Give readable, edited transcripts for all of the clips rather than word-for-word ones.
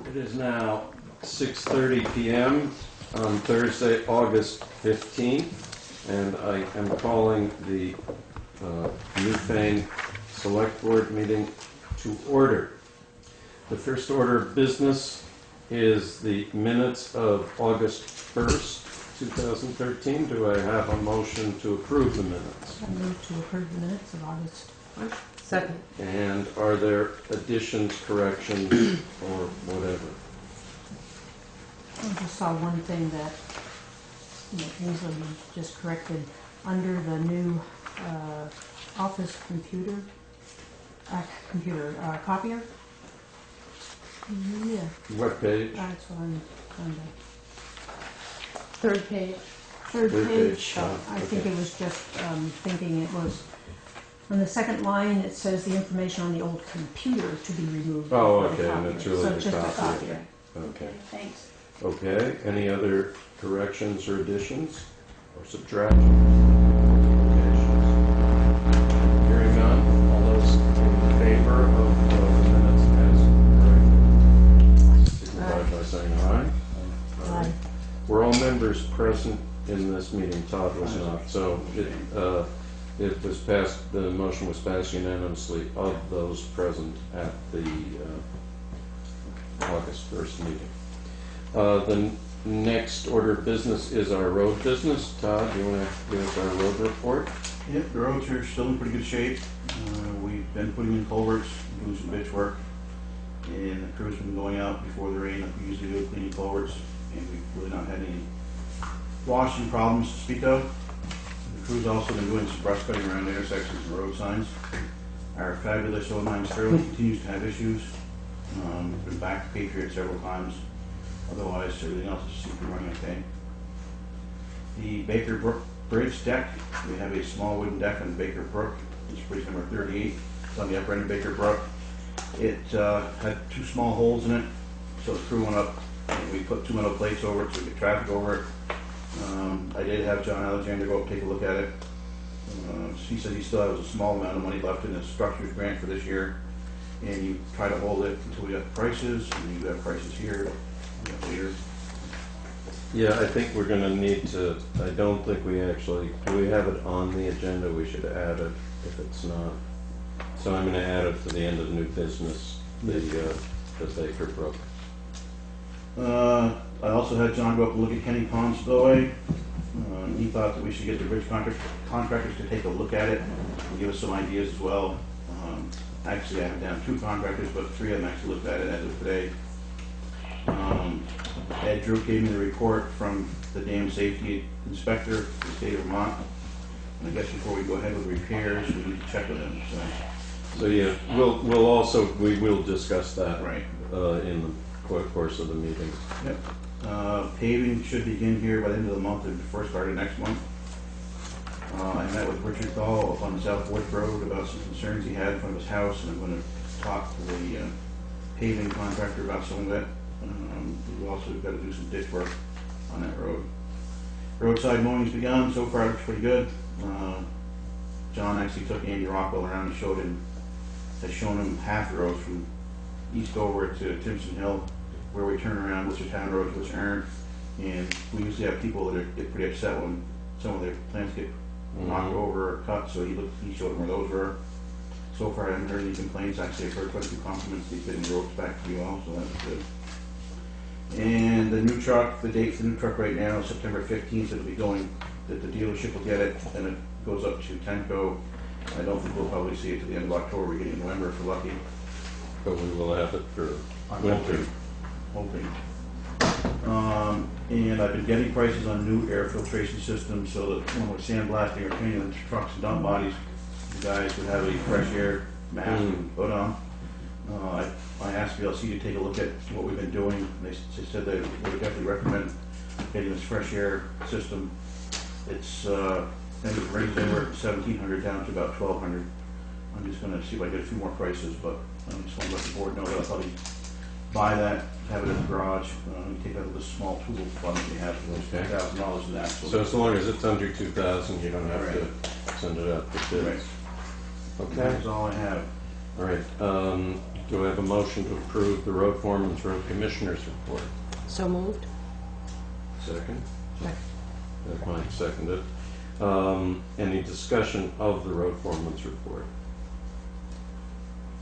It is now 6:30 p.m. on Thursday, August 15th, and I am calling the Newfane Selectboard meeting to order. The first order of business is the minutes of August 1st, 2013. Do I have a motion to approve the minutes? I move to approve the minutes of August 1st. Second. And are there additions, corrections, or whatever? I just saw one thing that Ainsley just corrected. Under the new office computer copier. Yeah. What page? That's what I'm trying to. Third page. Third page. Oh, I think it was just thinking it was. On the second line, it says the information on the old computer to be removed. Oh, okay, and it's really so the just a copier. copier. Okay. Thanks. Okay, any other corrections or additions or subtractions? Hearing none, all those in favor of the minutes as corrected, signify by saying aye. Aye. Were all members present in this meeting? Todd was not, so it was passed, the motion was passed unanimously of those present at the August 1st meeting. The next order of business is our road business. Todd, do you want to give us our road report? Yep, the roads are still in pretty good shape. We've been putting in culverts, doing some ditch work, and the crew's been going out before the rain like we usually do, cleaning culverts, and we've really not had any washing problems to speak of. The crew's also been doing some brush cutting around intersections and road signs. Our fabulous 09 Sterling continues to have issues. Been back to Patriot several times. Otherwise, everything else seems to be running okay. The Baker Brook Bridge deck, we have a small wooden deck on Baker Brook. It's bridge number 38. It's on the upper end of Baker Brook. It had two small holes in it, so the crew went up and we put 2 metal plates over it so we could traffic over it. I did have John Alexander go up and take a look at it. He said he still has a small amount of money left in his structures grant for this year, and you try to hold it until we got the prices, and you have prices here later. Yeah, I think we're going to need to, I don't think we actually, do we have it on the agenda? We should add it if it's not. So I'm going to add it to the end of new business, the Baker Brook. I also had John go up and look at Kenny Pond Spillway. He thought that we should get the bridge contractors to take a look at it and give us some ideas as well. Actually, I have down 2 contractors, but 3 of them actually looked at it as of today. Ed Drew gave me the report from the dam safety inspector for the state of Vermont. And I guess before we go ahead with repairs, we need to check with them. So yeah, we will discuss that Right. In the course of the meeting. Yep. Paving should begin here by the end of the month and first part of next month. I met with Richard Thal up on the South Woods Road about some concerns he had in front of his house, and I'm going to talk to the paving contractor about some of it. We've also got to do some ditch work on that road. Roadside mowing's begun. So far, it looks pretty good. John actually took Andy Rockwell around and has shown him half the roads from east over to Timpson Hill, where we turn around, which are town roads, which aren't. And we usually have people that get pretty upset when some of their plants get knocked over or cut, so he showed them where those were. So far, I haven't heard any complaints. Actually, I've heard quite a few compliments. He's getting the ropes back pretty well, so that's good. And the new truck, the date for the new truck right now is September 15th. It'll be going that the dealership will get it, and it goes up to Tenco. I don't think we'll probably see it to the end of October, we get it in November if we're lucky. But we will have it for I'm winter. hoping. And I've been getting prices on new air filtration systems so that when we're sandblasting or cleaning the trucks and dump bodies, the guys would have a fresh air mask and put on. I asked VLC to take a look at what we've been doing. They said they would definitely recommend getting this fresh air system. It's ranges anywhere from 1,700 down to about 1,200. I'm just going to see if I get a few more prices, but I just want to let the board know that I'll probably buy that, have it in the garage, and take out of the small tool fund that we have, Okay. $2,000 in that. So as long as it's under 2,000, you don't have Right. to send it out to bids. Okay. That's all I have. All right. Do I have a motion to approve the road foreman's road commissioner's report? So moved? Second. Second. Mike seconded. Any discussion of the road foreman's report?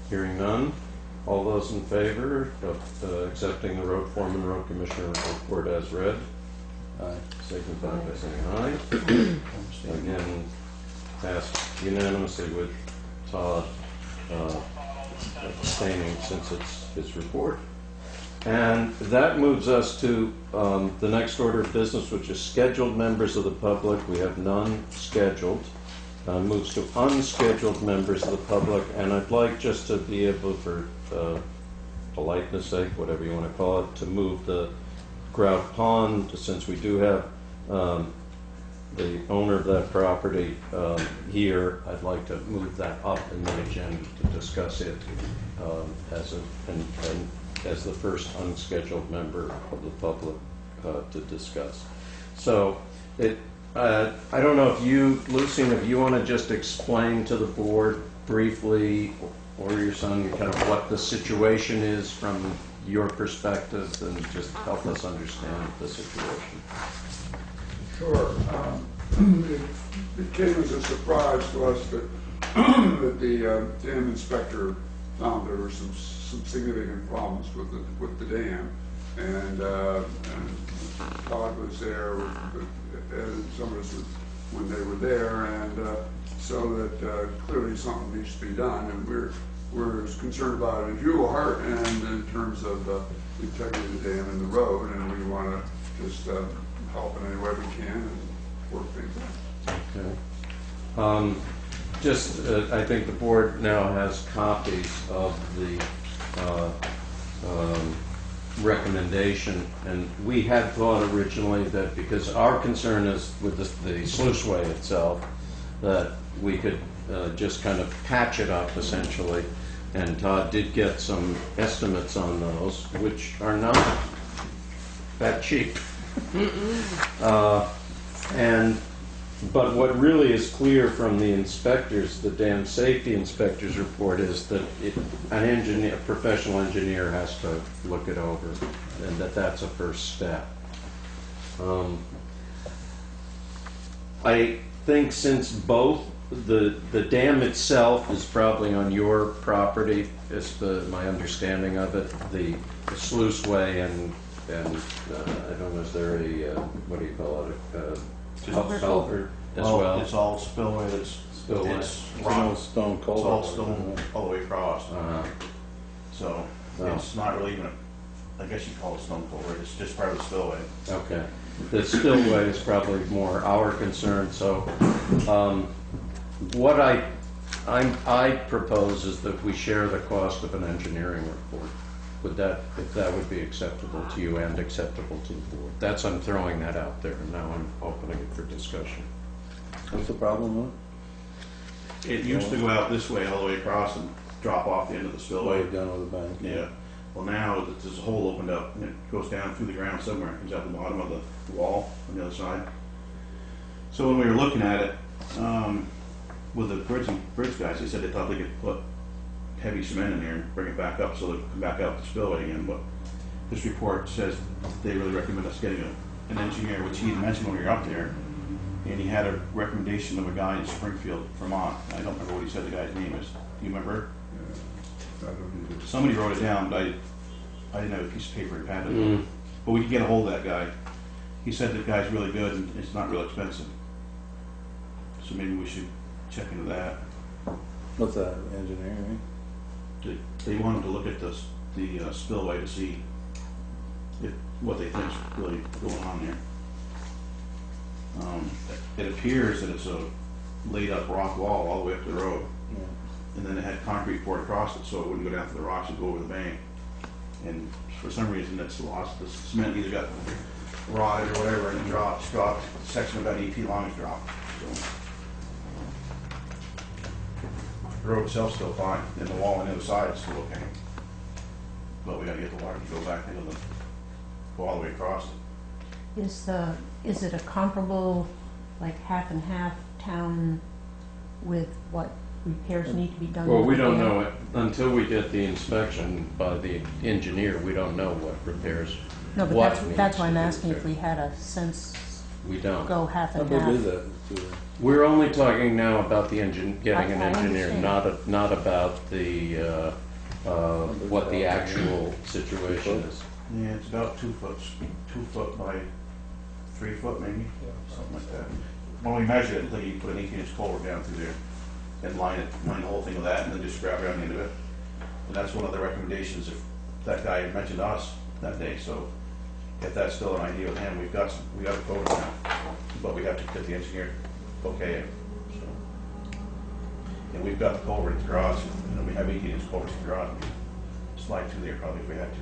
Hearing none. All those in favor of accepting the road foreman, road commissioner report as read? Aye. Signify by saying aye. Again, passed unanimously with Todd abstaining since it's his report. And that moves us to the next order of business, which is scheduled members of the public. We have none scheduled. Moves to unscheduled members of the public, and I'd like just to be able, for politeness sake, whatever you want to call it, to move the Grout Pond, since we do have the owner of that property here. I'd like to move that up in the agenda to discuss it as the first unscheduled member of the public to discuss. So I don't know if you, Lucien, if you want to just explain to the board briefly, or your son, kind of what the situation is from your perspective, and just help us understand the situation. Sure. It came as a surprise to us that that the dam inspector found there were some significant problems with the dam, and Todd was there, and some of us when they were there, and so that clearly something needs to be done, and we're as concerned about it as you are, and in terms of the integrity of the dam and the road, and we want to just help in any way we can and work things out. Okay. I think the board now has copies of the recommendation, and we had thought originally that because our concern is with the sluiceway itself, that we could just kind of patch it up essentially, and Todd did get some estimates on those, which are not that cheap. But what really is clear from the inspectors, the dam safety inspector's report, is that a professional engineer has to look it over, and that's a first step. I think since both the dam itself is probably on your property, is my understanding of it, the sluiceway and I don't know, is there a what do you call it? Culvert as well. It's all spillway. Spillway. It's rock, stone it's all stone all the way across. So Oh. it's not really even, I guess you'd call it stone culvert. It's just part of the spillway. Okay. The spillway is probably more our concern. So what I propose is that we share the cost of an engineering report. If that would be acceptable to you and acceptable to the board. I'm throwing that out there, and now I'm opening it for discussion. What's the problem with It used to go out this way all the way across and drop off the end of the it? spillway. Way down with the bank. Yeah. Well, now there's a hole opened up and it goes down through the ground somewhere. It comes out the bottom of the wall on the other side. So when we were looking at it, with the bridge guys, they said they thought they could put heavy cement in there and bring it back up so they come back out the spillway again. But this report says they really recommend us getting an engineer, which he mentioned when we were up there. And he had a recommendation of a guy in Springfield, Vermont. I don't remember what he said the guy's name is. Do you remember? I don't either. Somebody wrote it down, but I didn't have a piece of paper and pad it. But we could get a hold of that guy. He said the guy's really good and it's not real expensive. So maybe we should check into that. What's that, engineering? They wanted to look at the spillway to see what they think's really going on there. It appears that it's a laid up rock wall all the way up the road, Yeah. and then it had concrete poured across it so it wouldn't go down to the rocks and go over the bank. And for some reason it's lost, the cement either got rotted or whatever and it dropped, the section about 8 feet long has dropped. So, the road itself's still fine, and the wall on the other side is still okay. But we gotta get the water to go back into the, go all the way across it. Is it a comparable, like half and half town with what repairs need to be done? Well, we with the don't dam? know it, until we get the inspection by the engineer, we don't know what repairs. No, but what that's needs why I'm to be asking if repaired. we had a sense, We don't. go half How and big is half. that? We're only talking now about the getting an I engineer, understand. not about the, what the actual situation is. Yeah, it's about 2 foot, 2 foot by 3 foot maybe, something like that. When we measured it, you put an 18-inch culvert down through there and line the whole thing with that and then just grab around the end of it. And that's one of the recommendations if that guy had mentioned us that day, so if that's still an idea with him, we got a quote on that, but we have to get the engineer to okay it. So. And we've got the culvert at the garage, we have 18-inch culverts at the garage, we could slide through there probably if we had to.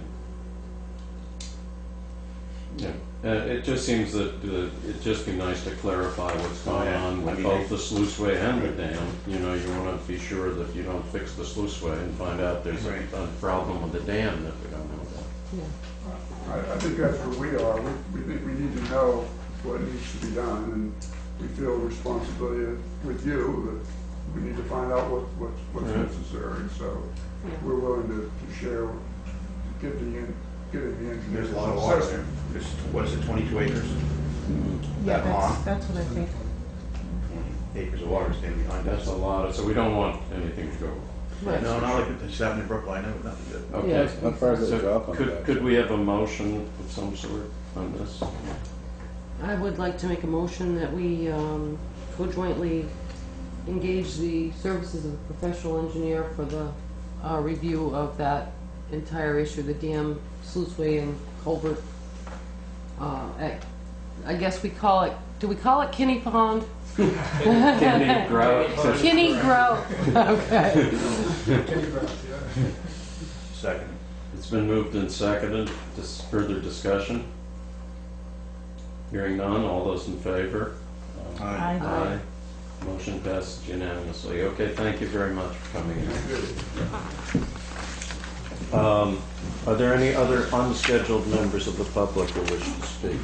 Yeah, it just seems that it'd just be nice to clarify what's going Yeah. on I with mean, both the sluiceway and the dam. You know, you want to be sure that you don't fix the sluiceway and find out there's Right. a problem with the dam that we don't know about. Yeah. I think that's where we are. We think we need to know what needs to be done, and we feel responsibility with you that we need to find out what's Yeah. necessary. So we're willing to share, getting the engineers. There's a lot of water there. There's, what is it, 22 acres? Yeah, That long? that's what I think. 20 acres of water standing behind us. That's a lot, so we don't want anything to go. Right. No, not like it's happening in Brookline, no, nothing good. Okay. Yeah. How far does it So drop on that? could we have a motion of some sort on this? I would like to make a motion that we co-jointly engage the services of a professional engineer for the review of that entire issue, the dam, sluiceway, and culvert. I guess we call it, do we call it Kinney Pond? Kenny Grout. Kinney Grout. Okay. Second. It's been moved and seconded. Further discussion? Hearing none, all those in favor? Aye. Aye. Motion passes unanimously. Okay, thank you very much for coming in. Are there any other unscheduled members of the public who wish to speak?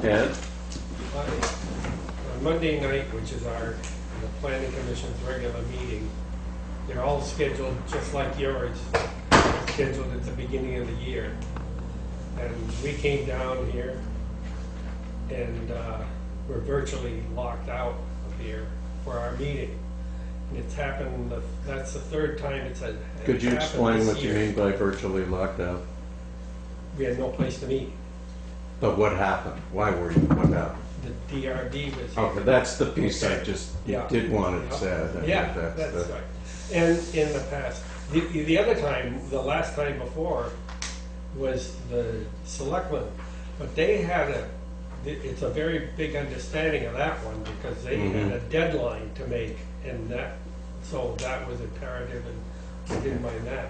Ed? On Monday night, which is the planning commission's regular meeting, they're all scheduled just like yours, scheduled at the beginning of the year. And we came down here and we're virtually locked out of here for our meeting. And it's happened, that's the third time it's happened. Could you explain this what you year. mean by virtually locked out? We had no place to meet. But what happened? Why were you? What happened? The DRD was here. Okay, that's the piece I just Yeah. did want it said. I think Yeah, that's that's the- right. And in the past, the other time, the last time before, was the selectmen, but they had it's a very big understanding of that one because they had a deadline to make, and so that was imperative, and I didn't mind that.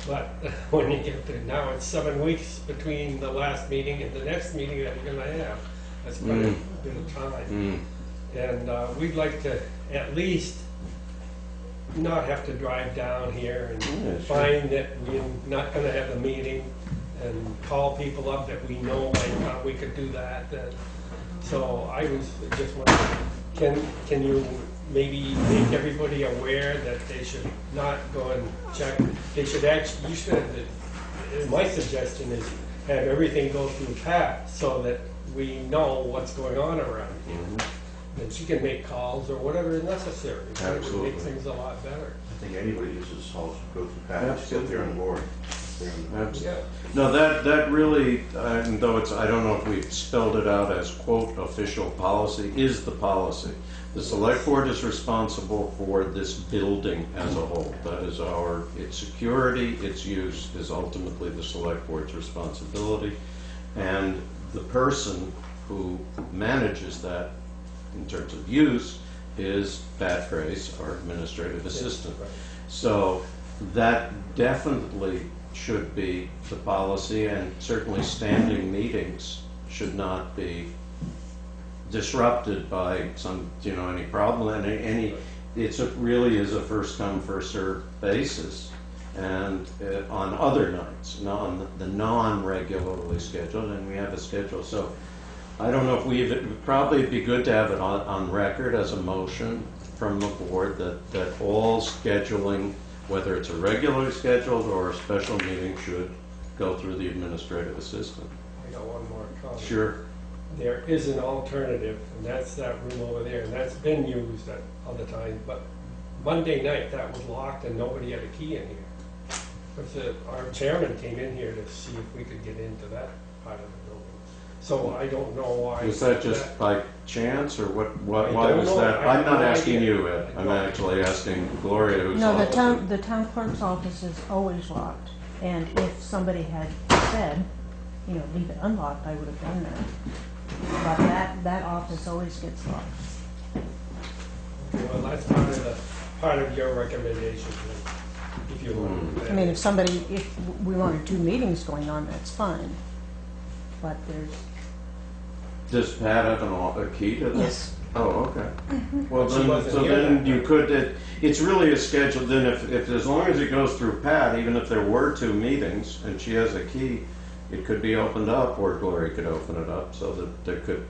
But when you get to now, it's 7 weeks between the last meeting and the next meeting that you're gonna have. That's quite a bit of time. And we'd like to at least not have to drive down here and Yeah, sure. find that we're not gonna have the meeting and call people up that we know we could do that. So I was just wondering, can you maybe make everybody aware that they should not go and check? They should actually, my suggestion is have everything go through Pat so that we know what's going on around here. And she can make calls or whatever is necessary. It would Absolutely. make things a lot better. I think anybody uses halls go through Pat, sit there on the board. Yeah. No, that really, though it's, I don't know if we've spelled it out as quote official policy, is the policy. The select board is responsible for this building as a whole. That is its security, its use is ultimately the select board's responsibility. And the person who manages that in terms of use is Pat Grace, our administrative assistant. Right. So that definitely should be the policy, and certainly standing meetings should not be disrupted by any problem, and really is a first come, first served basis. And on other nights, on the non-regularly scheduled, and we have a schedule. So I don't know if it would probably be good to have it on record as a motion from the board that all scheduling, whether it's a regularly scheduled or a special meeting, should go through the administrative assistant. I got one more comment. Sure. There is an alternative, and that's that room over there, and that's been used at other times, but Monday night, that was locked and nobody had a key in here. But our chairman came in here to see if we could get into that part of the building. So I don't know why. Was that just by chance, or what? I Why don't was know. that? I have I'm not no asking idea. you, Ed. I I'm don't. actually asking Gloria, who's No, the on town clerk's office is always locked, and if somebody had said, leave it unlocked, I would have done that. But that office always gets locked. Well, that's part of your recommendation, if you want. I mean, if we wanted 2 meetings going on, that's fine. But Does Pat have a key to this? yes. Oh, okay. Well, She wasn't here then that you night. could, it's really a schedule, then if, as long as it goes through Pat, even if there were 2 meetings and she has a key, it could be opened up, or Gloria could open it up, so that there could,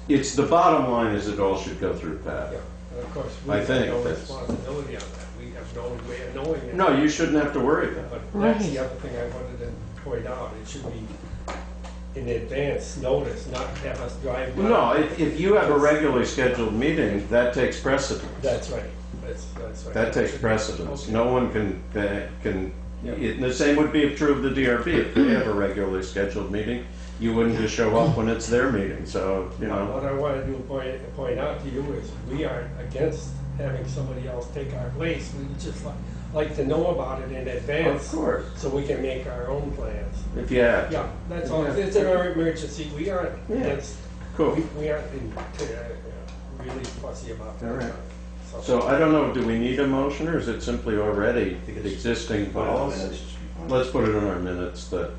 it's, the bottom line is it all should go through Pat. Yeah, and of course, we I have think no that's- responsibility on that. We have no way of knowing it. No, you shouldn't have to worry about it. But that's the Right. other thing I wanted to point out. It should be in advance notice, not have us drive by. No, if you have a regularly scheduled meeting, that takes precedence. That's right. That's right. That takes should be- precedence. okay. No one can, the same would be true of the DRB. If they have a regularly scheduled meeting, you wouldn't just show up when it's their meeting, so, What I want to do, point out to you is, we aren't against having somebody else take our place. We just like to know about it in advance. Of course. So we can make our own plans. If you have. Yeah, that's all. Yeah. It's an emergency. We aren't Yeah. against, Cool. we aren't really fussy about that. All right. So I don't know, do we need a motion, or is it simply already existing policy? Let's put it in our minutes that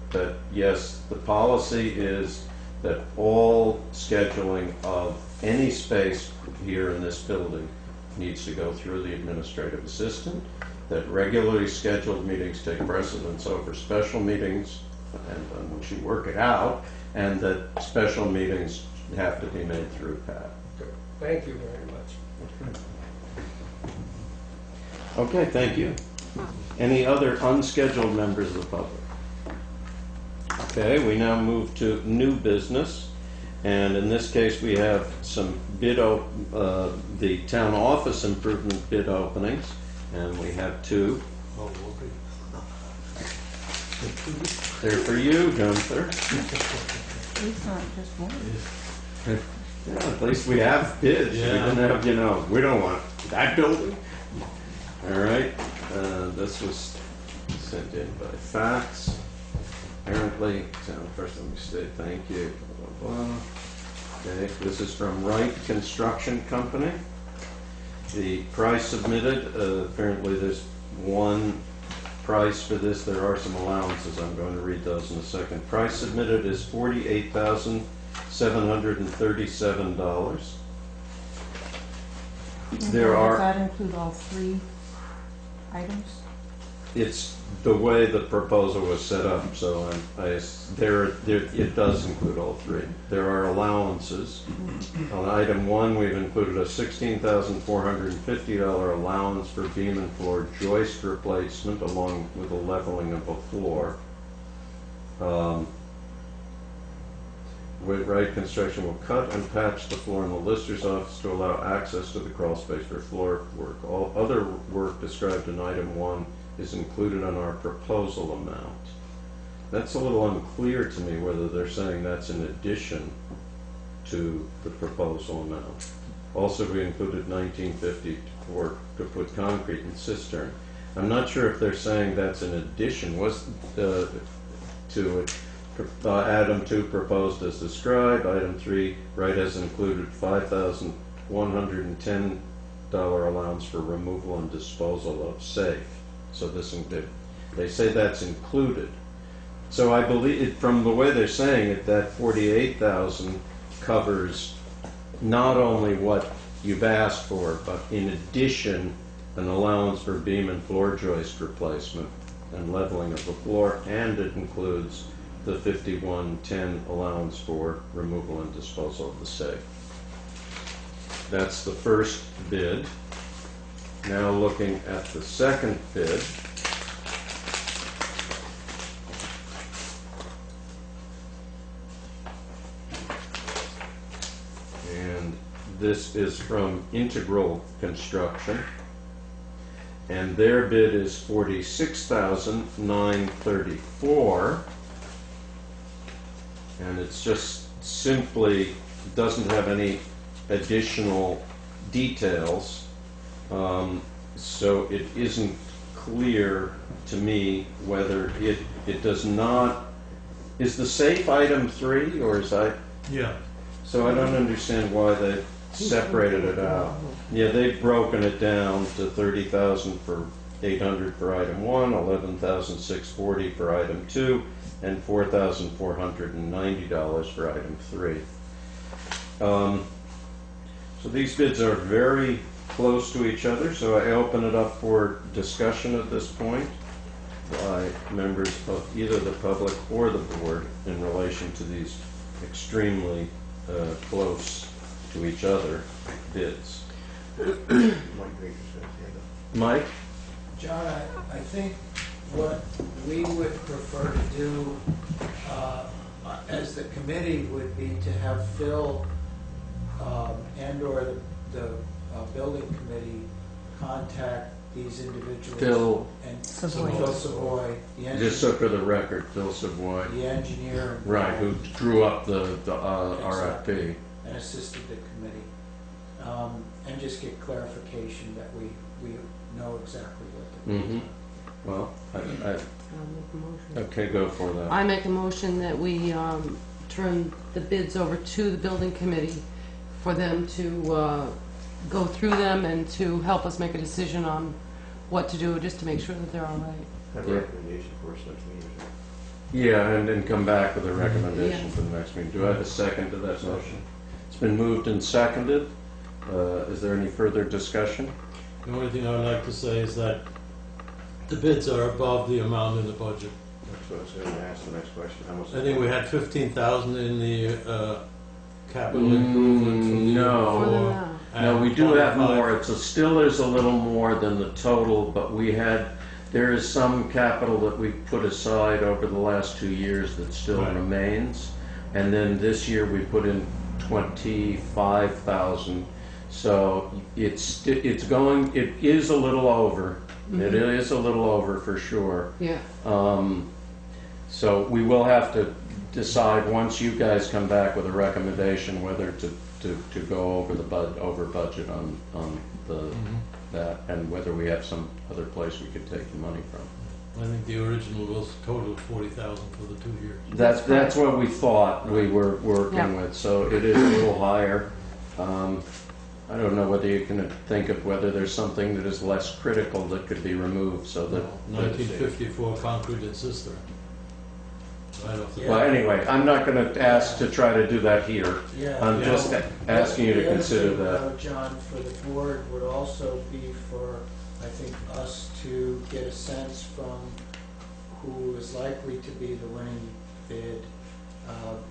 yes, the policy is that all scheduling of any space here in this building needs to go through the administrative assistant, that regularly scheduled meetings take precedence over special meetings, and once you work it out, and that special meetings have to be made through Pat. Good. Thank you very much. Okay, thank you. Any other unscheduled members of the public? Okay, we now move to new business, and in this case, we have some the town office improvement bid openings, and we have 2. They're for you, Gunther. It's not just one. Yeah, at least we have bids. We didn't have, we don't want that building. All right, this was sent in by fax. Apparently, first let me say thank you. Blah, blah, blah. Okay, this is from Wright Construction Company. The price submitted, apparently there's one price for this. There are some allowances. I'm going to read those in a second. Price submitted is $48,737. Does that include all 3 items? It's the way the proposal was set up, so it does include all 3. There are allowances. On item 1, we've included a $16,450 allowance for beam and floor joist replacement, along with the leveling of a floor. Wright Construction will cut and patch the floor in the lister's office to allow access to the crawl space for floor work. All other work described in item 1 is included on our proposal amount. That's a little unclear to me whether they're saying that's in addition to the proposal amount. Also, we included $19.50 to put concrete in cistern. I'm not sure if they're saying that's in addition to it. Item 2 proposed as described. Item 3, right as included, $5,110 allowance for removal and disposal of safe. So they say that's included. So I believe, from the way they're saying it, that 48,000 covers not only what you've asked for, but in addition, an allowance for beam and floor joist replacement and leveling of the floor, and it includes the 5110 allowance for removal and disposal of the safe. That's the first bid. Now looking at the second bid. And this is from Integral Construction. And their bid is $46,934. And it's just simply doesn't have any additional details. So it isn't clear to me whether it does not. Is the safe item 3 or is I? Yeah. So I don't understand why they separated it out. Yeah, they've broken it down to $30,800 for item 1, $11,640 for item 2, and $4,490 for item 3. So these bids are very close to each other, so I open it up for discussion at this point by members of either the public or the board in relation to these extremely close to each other bids. Mike? John, I think what we would prefer to do as the committee would be to have Phil and/or the building committee contact these individuals. Phil and Savoy. Phil Savoy, Just so for the record, Phil Savoy. the engineer. Right, who drew up the RFP. And assisted the committee. And just get clarification that we know exactly what the. Mm-hmm. Well, I'll make a motion. okay, go for that. I make a motion that we turn the bids over to the building committee for them to go through them and to help us make a decision on what to do, just to make sure that they're all right. Have a recommendation for us next meeting. Yeah, and then come back with a recommendation Yeah. for the next meeting. Do I have a second to that motion? It's been moved and seconded. Is there any further discussion? The only thing I would like to say is that the bids are above the amount in the budget. That's what I was going to ask the next question. How much? I think we had 15,000 in the capital improvement. from the year No. For before, them now. No, we do have 25. more. Still is a little more than the total, but there is some capital that we put aside over the last 2 years that still Right. remains. And then this year we put in 25,000. So it is a little over. It is a little over for sure. Yeah. So we will have to decide once you guys come back with a recommendation whether to go over budget on that, and whether we have some other place we could take the money from. I think the original was total 40,000 for the 2 years. That's what we thought we were working Yeah. with. So it is a little higher. I don't know whether you can think of whether there's something that is less critical that could be removed so that. 1954 concrete and cistern. Right off the Yeah. Well, anyway, I'm not going to ask to try to do that here. Yeah. I'm just asking you to The other consider thing, that. though, John, for the board would also be for, I think, us to get a sense from who is likely to be the winning bid,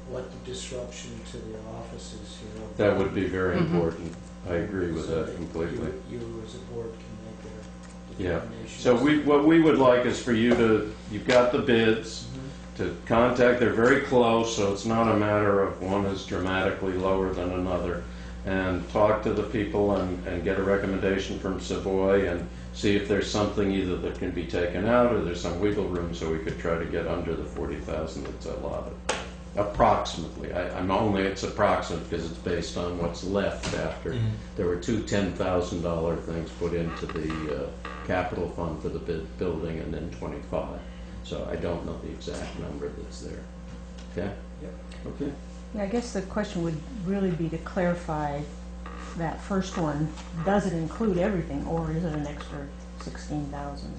what the disruption to the office is here. That would be very Mhm. important. I agree with So that completely. You as a board can make a Yeah. determination. So what we would like is for you've got the bids, to contact, they're very close, so it's not a matter of one is dramatically lower than another. and talk to the people and get a recommendation from Savoy and see if there's something either that can be taken out or there's some wiggle room so we could try to get under the 40,000 that's allotted. Approximately. It's approximate because it's based on what's left after. There were two $10,000 things put into the capital fund for the building and then 25. So I don't know the exact number that's there. Okay? Yep. Okay. Yeah, I guess the question would really be to clarify that first one. Does it include everything, or is it an extra 16,000,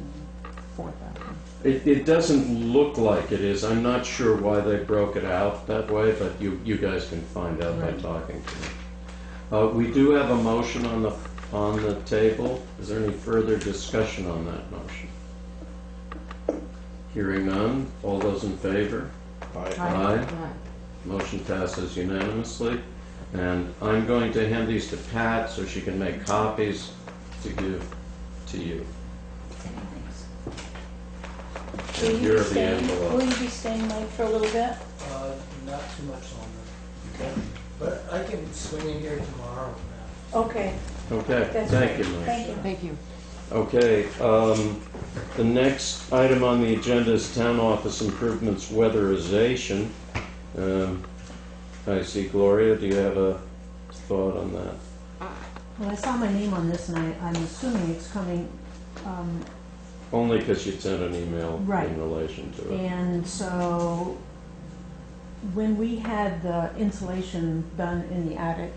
4,000? It doesn't look like it is. I'm not sure why they broke it out that way, but you guys can find out by Right. talking to me. We do have a motion on the table. Is there any further discussion on that motion? Hearing none. All those in favor? Aye. Aye. Motion passes unanimously. And I'm going to hand these to Pat so she can make copies to give to you. Will And you here be are the staying, envelopes. will you be staying, Mike, for a little bit? Not too much longer. But I can swing in here tomorrow. Okay, Okay, that's thank great. you, Mike. Thank you. Thank you. Okay, the next item on the agenda is town office improvements weatherization. I see Gloria, do you have a thought on that? Well, I saw my name on this, and I'm assuming it's coming, Only because you sent an email Right. in relation to it. and so when we had the insulation done in the attic,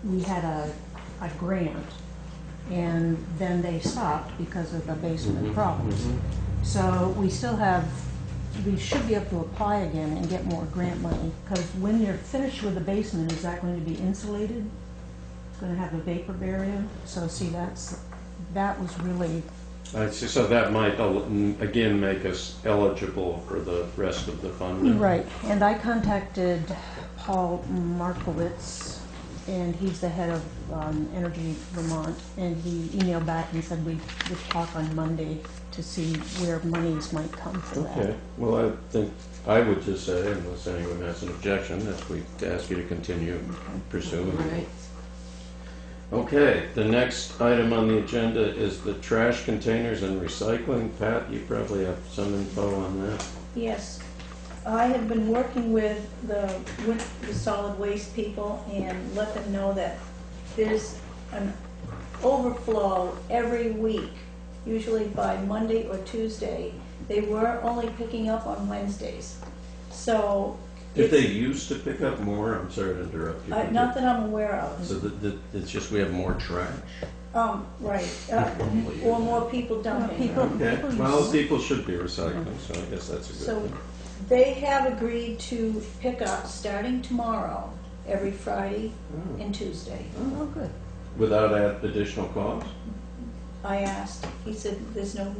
we had a grant, and then they stopped because of the basement Mhm, problems. mhm. So we still have, we should be able to apply again and get more grant money, because when you're finished with the basement, is that going to be insulated? It's gonna have a vapor barrier, so see, that was really, I see, so that might, again, make us eligible for the rest of the funding. right, and I contacted Paul Markowitz, and he's the head of Energy Vermont, and he emailed back and said we'd talk on Monday to see where monies might come for that. Okay, well, I think, I would just say, unless anyone has an objection, that we ask you to continue pursuing. All right. Okay, the next item on the agenda is the trash containers and recycling. Pat, you probably have some info on that. Yes, I have been working with the solid waste people and let them know that there's an overflow every week, usually by Monday or Tuesday. They were only picking up on Wednesdays, so. Did they used to pick up more? I'm sorry to interrupt you. Not that I'm aware of. So it's just we have more trash? Right, or more people dumping. People- Okay, use- well, people should be recycling, so I guess that's a good So thing. they have agreed to pick up, starting tomorrow, every Friday Oh. and Tuesday. Oh, good. Without additional cost? I asked, he said there's no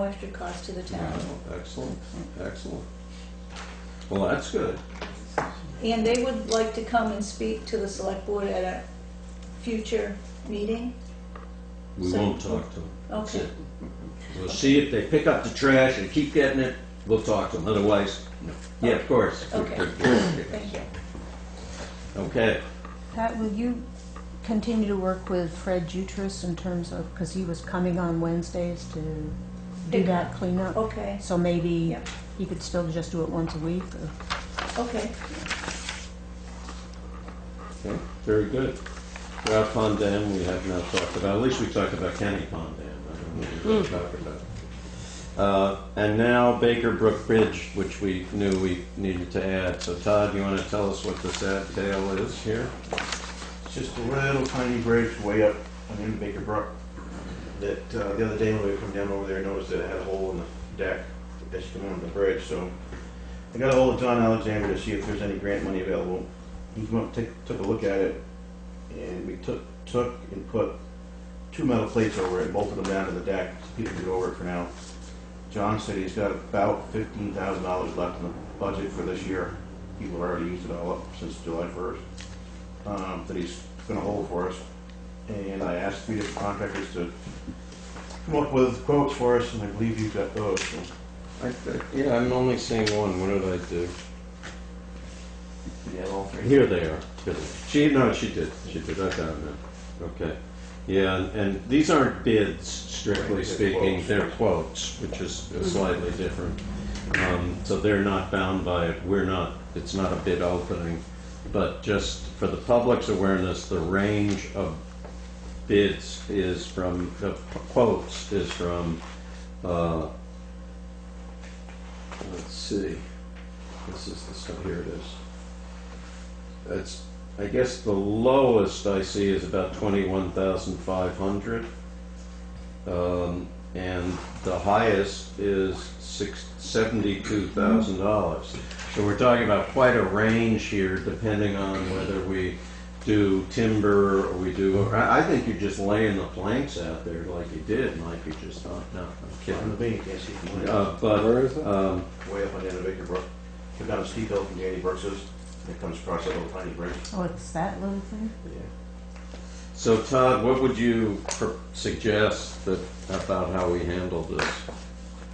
extra cost to the town. Oh, excellent, excellent. Well, that's good. And they would like to come and speak to the select board at a future meeting. We So- won't talk to them. That's Okay. it. We'll see if they pick up the trash and keep getting it, we'll talk to them, otherwise, no. Yeah, of course. Okay. Good. Thank you. Okay, Pat, will you continue to work with Fred Jutras in terms of, because he was coming on Wednesdays to do that cleanup? Okay, So maybe Yep. you could still just do it once a week, or? okay. okay, very good. Trout Pond Dam, we have now talked about, at least we talked about Kenny Pond Dam, I don't know what we're going to talk about. And now Baker Brook Bridge, which we knew we needed to add. So Todd, you want to tell us what this tale is here? It's just a little tiny bridge way up on the end of Baker Brook that the other day when we come down over there, I noticed that it had a hole in the deck as you come onto the bridge. So I got a hold of John Alexander to see if there's any grant money available. He came up, took a look at it, and we took and put 2 metal plates over it, bolted them down to the deck so people could go over it for now. John said he's got about $15,000 left in the budget for this year. People have already used it all up since July 1st. That he's going to hold for us. And I asked 3 different contractors to come up with quotes for us, and I believe you got those. So. Yeah, I'm only seeing one. What did I do? Yeah, all 3. Here they are. No, she did. She did. I found that. Okay. Yeah, and these aren't bids, strictly Right, they're speaking. quotes. They're quotes, which is slightly different. So they're not bound by it. We're not. It's not a bid opening. But just for the public's awareness, the range of bids is from, the quotes is from, let's see. This is the stuff. Here it is. It's, I guess the lowest I see is about 21,500, and the highest is $72,000. So we're talking about quite a range here, depending on whether we do timber or we do. Or I think you're just laying the planks out there like you did, Mike. You just thought, no, I'm On the kidding. bay, you can't see from the But Where is it? way up on the end of Baker Brook. Come down a steep hill from Danny Brooks's, and it comes across that little tiny bridge. Oh, it's that little thing? so, Todd, what would you suggest that about how we handle this?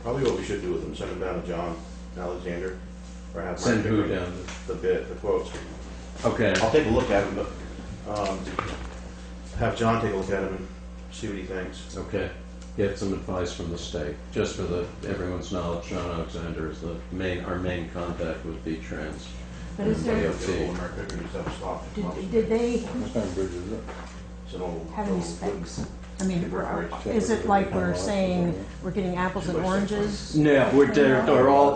Probably what we should do with them, send them down to John Alexander, or have. Send Mike who pick down? The bid, the quotes. Okay. I'll take a look at them, but, have John take a look at them and see what he thinks. Okay, get some advice from the state. Just for everyone's knowledge, John Alexander is our main contact with V-Trans. But is there, Yeah. Get a little America, and just have a stop. did they What kind of bridge is it? It's an old. have any old specs? wooden- I mean, is it like we're saying we're getting apples and oranges? Yeah, they're all,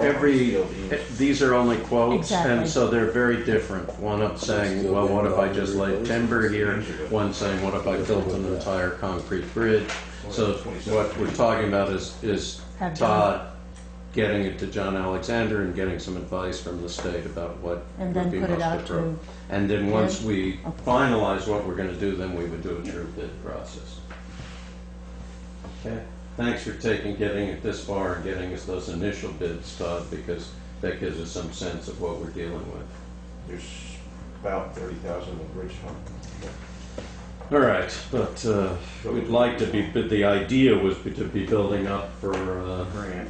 these are only quotes, and Exactly. so they're very different. One up saying, well, what if I just laid timber here? One saying, what if I built an entire concrete bridge? So what we're talking about is Have Todd getting it to John Alexander and getting some advice from the state about what And would then be put it most out appropriate. to, And then once we Okay. finalize what we're gonna do, then we would do a true bid process. Okay, thanks for getting it this far and getting us those initial bids, Todd, because that gives us some sense of what we're dealing with. There's about 30,000 in the bridge fund. All right, but we'd like to be, but the idea was to be building up for Grant.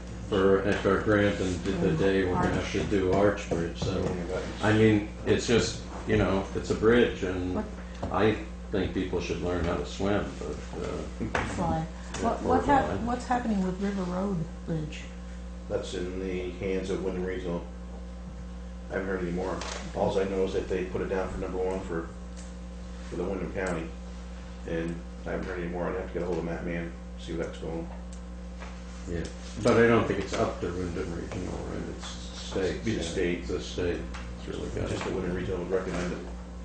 at our grant and the day we're gonna have to do Arch Bridge, so. I mean, it's just, it's a bridge, and I think people should learn how to swim, but, fly. What's happening with River Road Bridge? That's in the hands of Wyndham Regional. I haven't heard any more. Alls I know is that they put it down for #1 for the Wyndham County. And I haven't heard any more. I'd have to get a hold of Matt Mann, see where that's going. yeah. But I don't think it's up to Wyndham Regional, right? It's state. Be the yeah. state. It's the state. It's really got Just the Wyndham Regional would recommend it.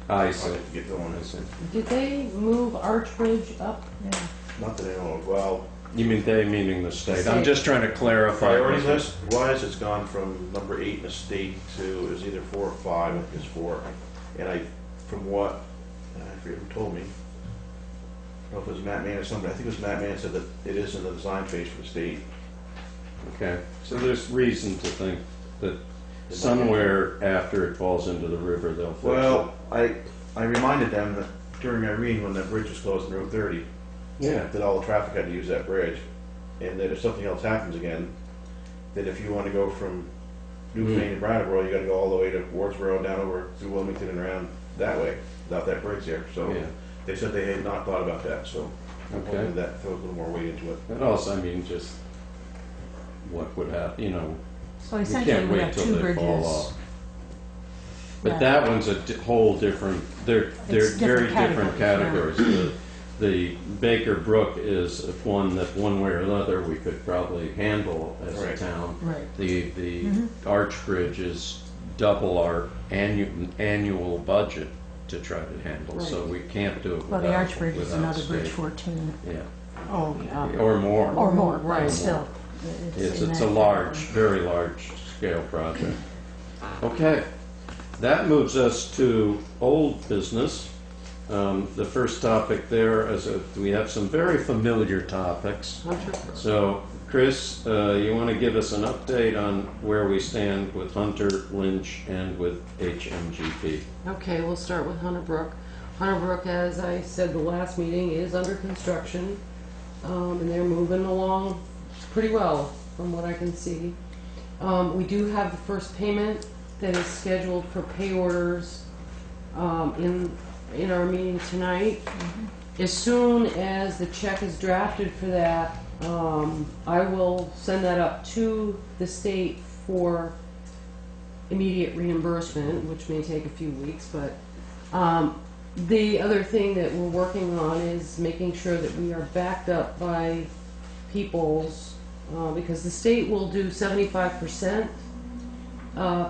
I see. To get going. I see. Did they move Arch Bridge up? Yeah. Not that I know of. Well, You mean they, meaning the state? I'm State. just trying to clarify. priority list wise, it's gone from number 8 in the state to, it was either 4 or 5, I think it's 4. And from what, I forget who told me, I don't know if it was Matt Mann or somebody, I think it was Matt Mann said that it is in the design phase for the state. Okay, so there's reason to think that somewhere after it falls into the river, they'll fix it. Well, I reminded them that during Irene, when that bridge was closed on Route 30, Yeah, that all the traffic had to use that bridge, and that if something else happens again, that if you want to go from Newfane to Brattleboro, you got to go all the way to Wardsboro and down over through Wilmington and around that way, without that bridge there. So yeah. they said they had not thought about that, so Okay. hopefully that throws a little more weight into it. And also, I mean, just what would happen, So we essentially can't we wait have till two they fall bridges. off. But Yeah. that one's a whole different, they're It's very different different categories, categories. The Baker Brook is one that one way or another we could probably handle as a Right. town. Right. The Mhm. Arch Bridge is double our annual budget to try to handle, so Right. we can't do it Well, the without, Arch Bridge is without another bridge state. 14, Yeah, Oh, yeah. or more. or more, Right. but still. It's in a that large, category. very large scale project. Okay, that moves us to old business. The first topic there is, we have some very familiar topics. So, Chris, you want to give us an update on where we stand with Hunter, Lynch, and with HMGP? Okay, we'll start with Hunter Brook. Hunter Brook, as I said the last meeting, is under construction, and they're moving along pretty well from what I can see. We do have the first payment that is scheduled for pay orders in our meeting tonight. As soon as the check is drafted for that, I will send that up to the state for immediate reimbursement, which may take a few weeks, but the other thing that we're working on is making sure that we are backed up by people's, because the state will do 75%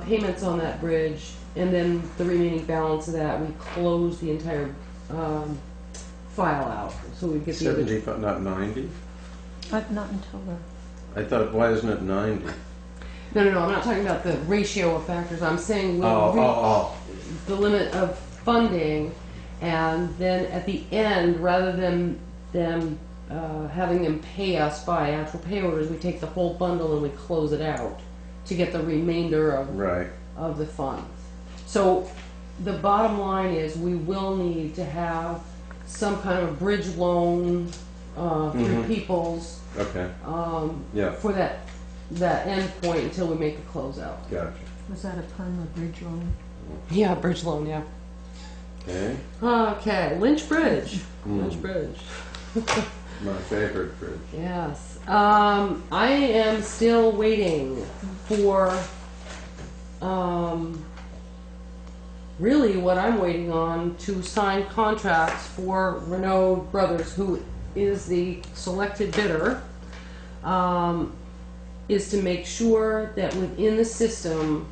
payments on that bridge, and then the remaining balance of that, we close the entire file out, so we get the other. 75, not 90? Not until the, I thought, why isn't it 90? No, I'm not talking about the ratio of factors. I'm saying we'll Oh. reach the limit of funding, and then at the end, rather than them having them pay us by actual pay orders, we take the whole bundle and we close it out to get the remainder of Right. of the funds. So the bottom line is we will need to have some kind of a bridge loan through People's Okay, yeah, for that end point until we make the closeout. gotcha. was that a perma bridge loan? Yeah, bridge loan, yeah. Okay, Okay, Lynch Bridge. Hmm. Lynch Bridge. my favorite bridge. Yes. I am still waiting for really what I'm waiting on to sign contracts for Renaud Brothers, who is the selected bidder, is to make sure that within the system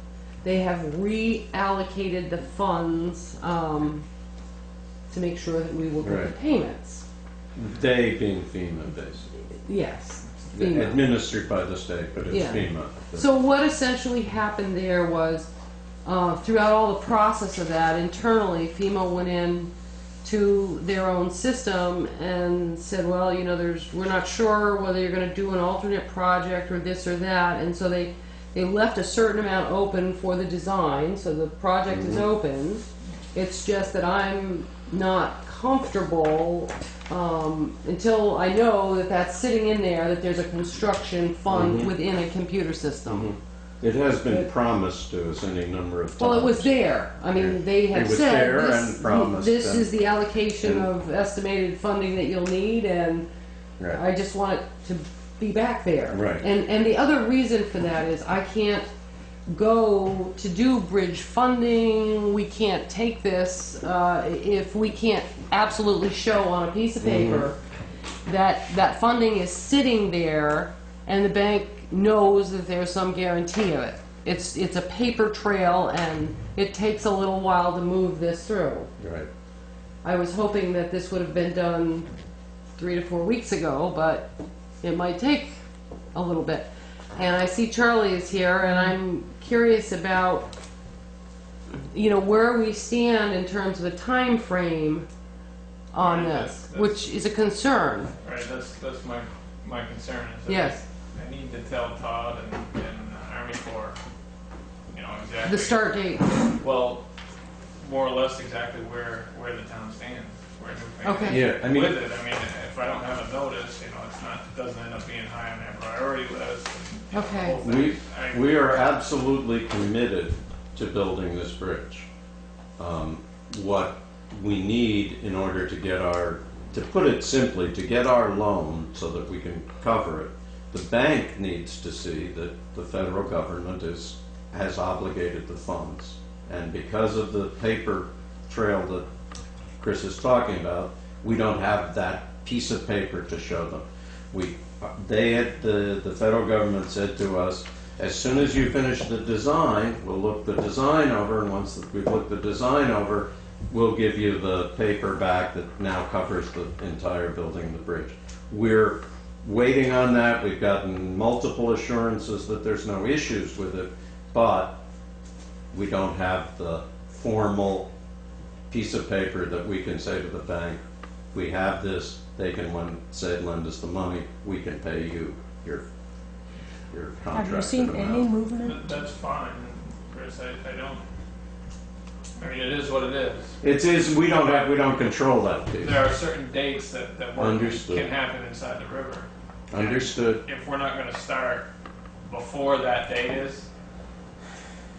they have reallocated the funds to make sure that we will get Right. the payments. They being FEMA, basically. Yes. FEMA. Administered by the state, but it's Yeah. FEMA. So what essentially happened there was, throughout all the process of that, internally, FEMA went in to their own system and said, well, you know, we're not sure whether you're going to do an alternate project or this or that, and so they left a certain amount open for the design, so the project is open. It's just that I'm not comfortable until I know that that's sitting in there, that there's a construction fund within a computer system. It has been promised to us any number of times. Well, it was there. I mean, they had It was said there this, and promised this and- is the allocation and- of estimated funding that you'll need, and Right. I just want it to be back there. Right. And the other reason for that is I can't go to do bridge funding. We can't take this if we can't absolutely show on a piece of paper that funding is sitting there and the bank knows that there's some guarantee of it. It's a paper trail, and it takes a little while to move this through. Right. I was hoping that this would have been done 3 to 4 weeks ago, but it might take a little bit. And I see Charlie is here, and I'm curious about, you know, where we stand in terms of a time frame on Right, this, that's- which is a concern. Right, that's my concern is that Yes. I need to tell Todd and Army Corps, you know, exactly. The start date. Well, more or less exactly where the town stands, where Newfane Okay. Yeah, I mean, with it. I mean, if I don't have a notice, you know, it doesn't end up being high on their priority list. You know, the Okay. whole thing. we are absolutely committed to building this bridge. What we need in order to get to put it simply, to get our loan so that we can cover it, the bank needs to see that the federal government has obligated the funds. And because of the paper trail that Chris is talking about, we don't have that piece of paper to show them. The federal government said to us, as soon as you finish the design, we'll look the design over, and once we've looked the design over, we'll give you the paper back that now covers the entire building of the bridge. We're waiting on that. We've gotten multiple assurances that there's no issues with it, but we don't have the formal piece of paper that we can say to the bank, we have this, they can lend us the money, we can pay you your contract. Have you seen any movement? That's fine, Chris. I don't. I mean, it is what it is. It is, we don't control that piece. There are certain dates that work Understood. can happen inside the river. Understood. If we're not going to start before that date is,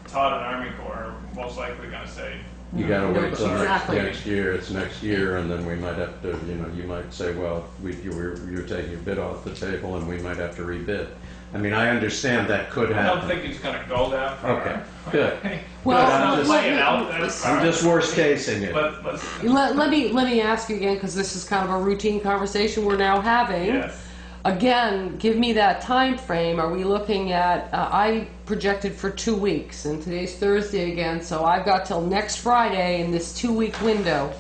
Todd and Army Corps are most likely going to say, You gotta No, wait till exactly. next year, it's next year, and then we might have to, you might say, well, you're taking your bid off the table, and we might have to rebid. I mean, I understand that could I don't happen. think he's gonna go that far. Okay, good. Well, I'm Just just- laying out there. I'm just worst casing it. But, let me ask you again, because this is kind of a routine conversation we're now having. yes, Again, give me that time frame. Are we looking at, I projected for 2 weeks, and today's Thursday again, so I've got till next Friday in this 2-week window.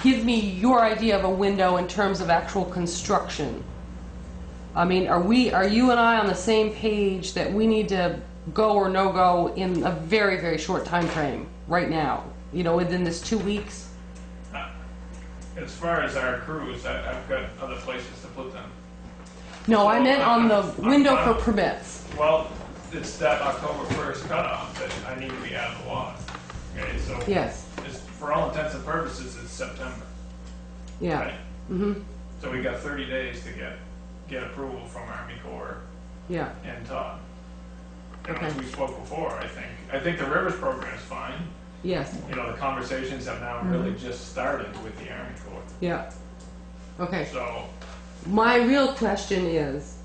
Give me your idea of a window in terms of actual construction. I mean, are you and I on the same page that we need to go or no go in a very, very short time frame right now? You know, within this 2 weeks? as far as our crews, I've got other places to put them. No, I meant on the I'm window fine. for permits. Well, it's that October 1st cutoff that I need to be out of the water. Okay, so Yes, for all intents and purposes, it's September. yeah. Right? Mm-hmm, So we got 30 days to get approval from Army Corps yeah, and Todd. And Okay. as we spoke before, I think the Rivers program is fine. yes, You know, the conversations have now really just started with the Army Corps. yeah. Okay. So, My real question is,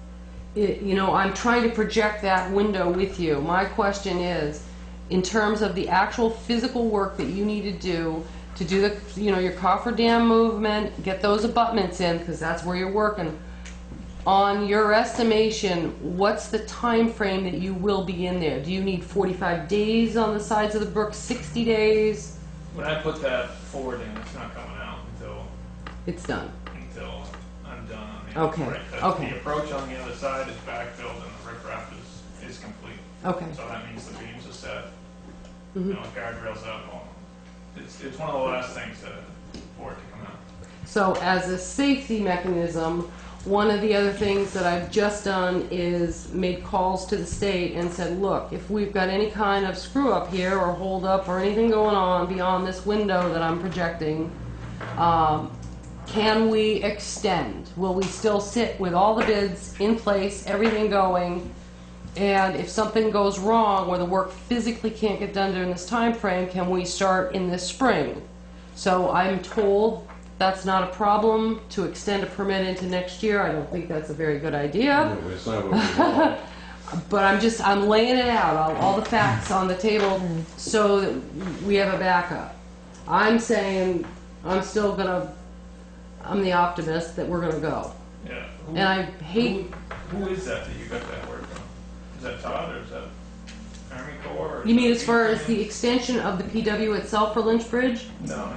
you know, I'm trying to project that window with you. My question is, in terms of the actual physical work that you need to do the, you know, your cofferdam movement, get those abutments in, because that's where you're working. On your estimation, what's the time frame that you will be in there? Do you need 45 days on the sides of the brook, 60 days? when I put that forward in, it's not coming out It's done. until I'm done on the Okay, other side. okay. The approach on the other side is backfilled and the riprap is complete. Okay. So that means the beams are set, Mhm. you know, guardrails up. All. It's one of the last things for it to come out. So as a safety mechanism, one of the other things that I've just done is made calls to the state and said, look, if we've got any kind of screw up here or hold up or anything going on beyond this window that I'm projecting, can we extend? Will we still sit with all the bids in place, everything going? And if something goes wrong where the work physically can't get done during this time frame, can we start in this spring? So I'm told that's not a problem to extend a permit into next year. I don't think that's a very good idea. No, it's not what we want. But I'm laying it out, all the facts on the table so that we have a backup. I'm saying, I'm the optimist that we're gonna go. Yeah. And I hate, Who is that you got that work on? Is that Todd or is that Army Corps? Or you mean is as that far as BPD? the extension of the PW itself for Lynch Bridge? No,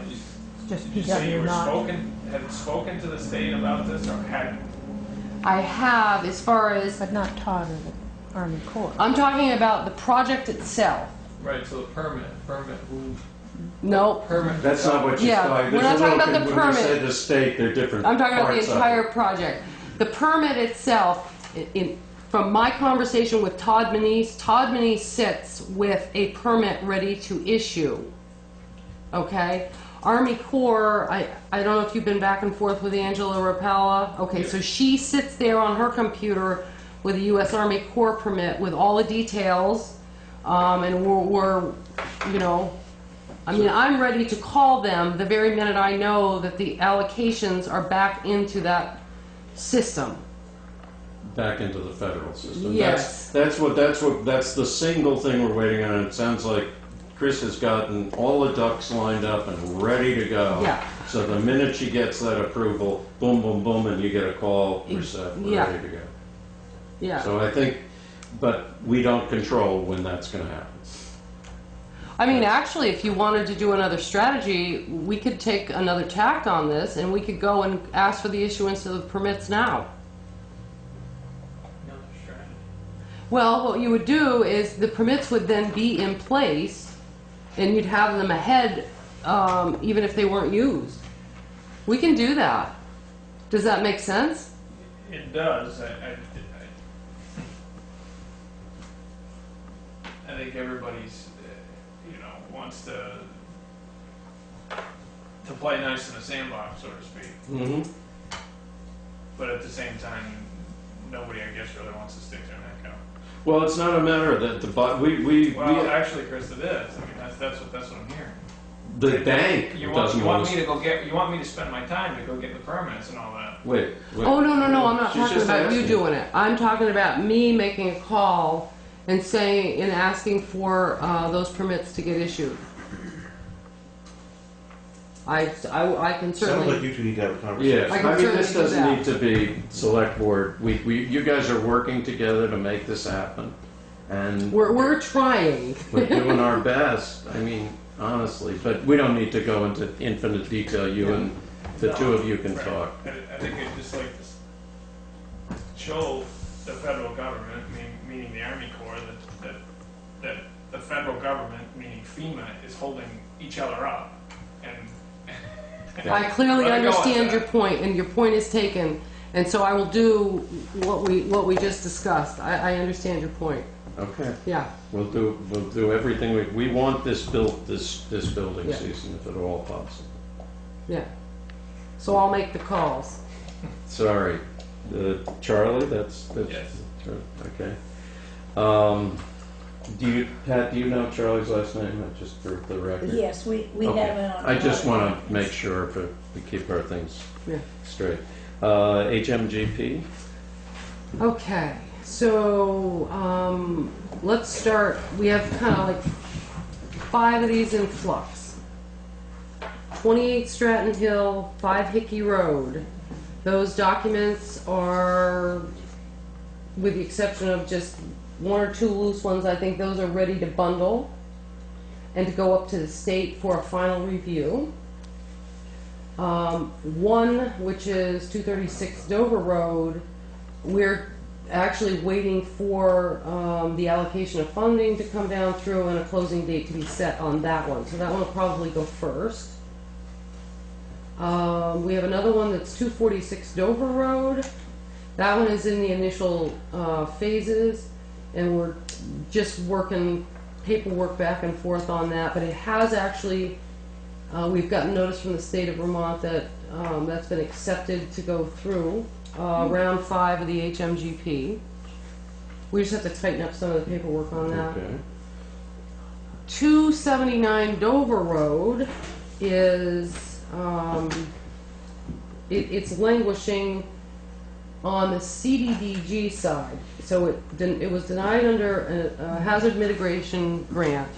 Just did you say you PW, were not. had spoken to the state about this or hadn't? I have, as far as, But not Todd or the Army Corps. I'm talking about the project itself. Right, so the permit, who, No, permit. That's not what you're Yeah, talking. we're not talking about the When you say permit. the state, they're different I'm talking about the parts of it. entire project. The permit itself, from my conversation with Todd Manise sits with a permit ready to issue. Okay? Army Corps, I don't know if you've been back and forth with Angela Rapala. Okay, so she sits there on her computer with a U.S. Army Corps permit with all the details, and we're, you know, I mean, I'm ready to call them the very minute I know that the allocations are back into that system. Back into the federal system. Yes. That's the single thing we're waiting on. It sounds like Chris has gotten all the ducks lined up and ready to go. Yeah. So the minute she gets that approval, boom, boom, boom, and you get a call, we're set, we're Yeah. ready to go. Yeah. So I think, but we don't control when that's gonna happen. I mean, actually, if you wanted to do another strategy, we could take another tack on this and we could go and ask for the issuance of the permits now. Another strategy. Well, what you would do is the permits would then be in place and you'd have them ahead, even if they weren't used. We can do that. Does that make sense? It does. I think everybody's, you know, wants to play nice in the sandbox, so to speak. Mm-hmm. But at the same time, nobody, I guess, really wants to stick their neck out. Well, it's not a matter that Well, actually, Chris, it is. I mean, that's what I'm hearing. the bank You doesn't want want me us. to go get, you want me to spend my time to go get the permits and all that. Wait. Oh, no, I'm not She's talking just about you asking. doing it. I'm talking about me making a call and saying, and asking for those permits to get issued. I can Sounds like certainly, you two need to have a conversation. Yeah, I can I mean, certainly this do doesn't that. need to be select board. You guys are working together to make this happen, and we're trying. we're doing our best. I mean, honestly, but we don't need to go into infinite detail. You and the two of you can Right. talk. I think it just like show the federal government, meaning the Army Corps, that the federal government, meaning FEMA, is holding each other up. And I clearly Let it go with understand that. your point, and your point is taken, and so I will do what we just discussed. I understand your point. Okay, Yeah, we'll do everything we want this built this building Yeah. season if at all possible. yeah. So I'll make the calls. Sorry, Charlie. That's Yes. okay. Pat, do you know Charlie's last name? Just for the record. Yes, we Okay. have it on. I just want to make sure we keep our things Yeah. straight. HMGP. Okay, so let's start. We have kind of like 5 of these in flux. 28 Stratton Hill, 5 Hickey Road. Those documents are, with the exception of just 1 or 2 loose ones, I think those are ready to bundle and to go up to the state for a final review. One, which is 236 Dover Road, we're actually waiting for the allocation of funding to come down through and a closing date to be set on that one. So that one will probably go first. We have another one that's 246 Dover Road. That one is in the initial phases, and we're just working paperwork back and forth on that. But it has actually, we've gotten notice from the state of Vermont that that's been accepted to go through round 5 of the HMGP. We just have to tighten up some of the paperwork on that. Okay. 279 Dover Road is it's languishing on the CDBG side. So it was denied under a hazard mitigation grant,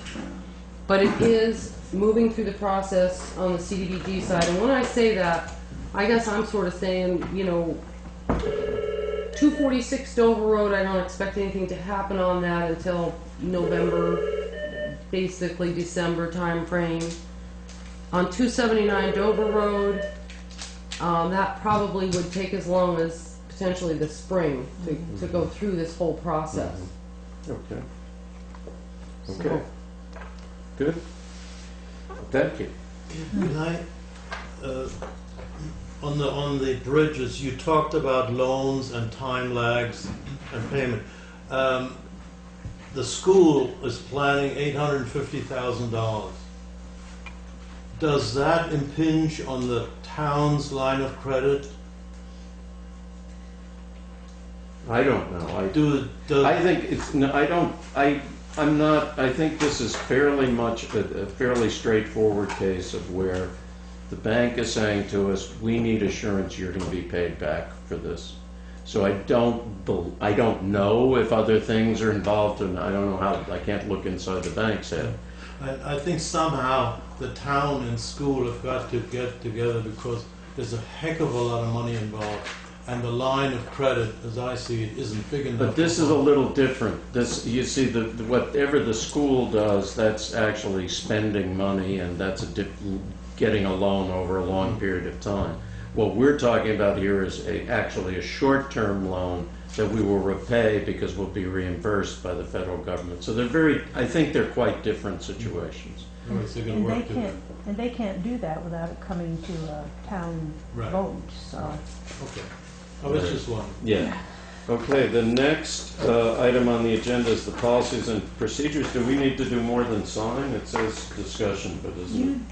but it is moving through the process on the CDBG side. And when I say that, I guess I'm sort of saying, 246 Dover Road, I don't expect anything to happen on that until November, basically December timeframe. On 279 Dover Road, that probably would take as long as potentially the spring to go through this whole process. Okay. So- Okay. Good. Thank you. Can I, on the bridges, you talked about loans and time lags and payment. The school is planning $850,000. Does that impinge on the town's line of credit? I don't know. I think it's. No, I don't. I'm not. I think this is fairly much a fairly straightforward case of where the bank is saying to us, "We need assurance you're going to be paid back for this." So I don't know if other things are involved, and I don't know how. I can't look inside the bank's head. I think somehow the town and school have got to get together because there's a heck of a lot of money involved, and the line of credit, as I see it, isn't big enough. But this is a little different. This, you see, whatever the school does, that's actually spending money, and that's getting a loan over a long period of time. What we're talking about here is actually a short-term loan that we will repay because we'll be reimbursed by the federal government. So I think they're quite different situations. Right, so they're gonna And work together. they can't do that without it coming to a town Right. vote, so. Okay. I was just wondering. Yeah. Okay, the next item on the agenda is the policies and procedures. Do we need to do more than sign? It says discussion, but isn't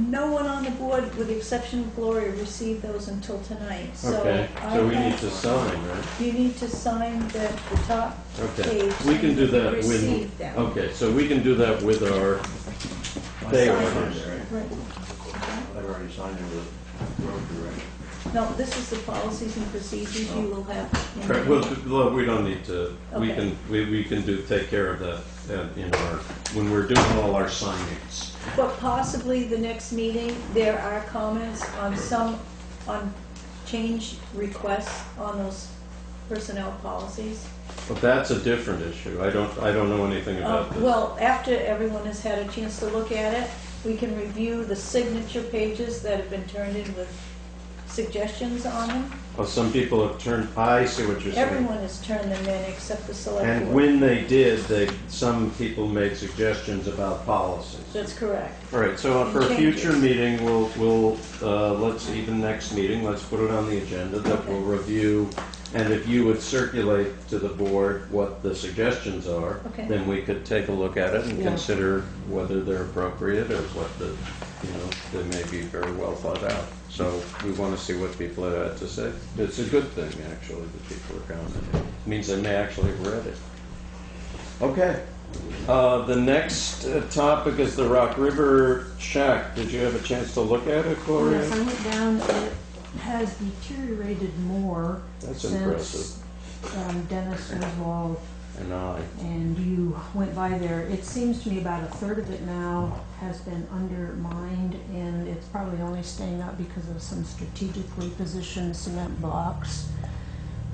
No one on the board, with the exception of Gloria, received those until tonight, it? so. Okay, I so we have- need to sign, right? You need to sign the top Okay, page. we can do saying that you with, received them. okay, so we can do that with our pay Sign orders. it. Right. I've already signed it with the road crew, right? No, this is the policies and procedures you will have. in Correct, well, we don't need to, we Okay. can, we can take care of that in our, when we're doing all our signings. But possibly the next meeting, there are comments on change requests on those personnel policies. But that's a different issue. I don't know anything about this. Well, after everyone has had a chance to look at it, we can review the signature pages that have been turned in with suggestions on them. Well, some people have turned, I see what you're saying. Everyone has turned them in except the select And board. when they did, some people made suggestions about policies. That's correct. All right, so for a Changes. future meeting, let's, even next meeting, let's put it on the agenda that we'll review. And if you would circulate to the board what the suggestions are, Okay. then we could take a look at it and Yeah. consider whether they're appropriate or what they may be very well thought out. So we want to see what people had to say. It's a good thing, actually, that people are commenting. It means they may actually have read it. Okay. The next topic is the Rock River Shack. Did you have a chance to look at it, Gloria? Yes, I went down, it has deteriorated more That's since impressive. Dennis Oswald and you went by there. It seems to me about a third of it now has been undermined, and it's probably only staying up because of some strategically positioned cement blocks.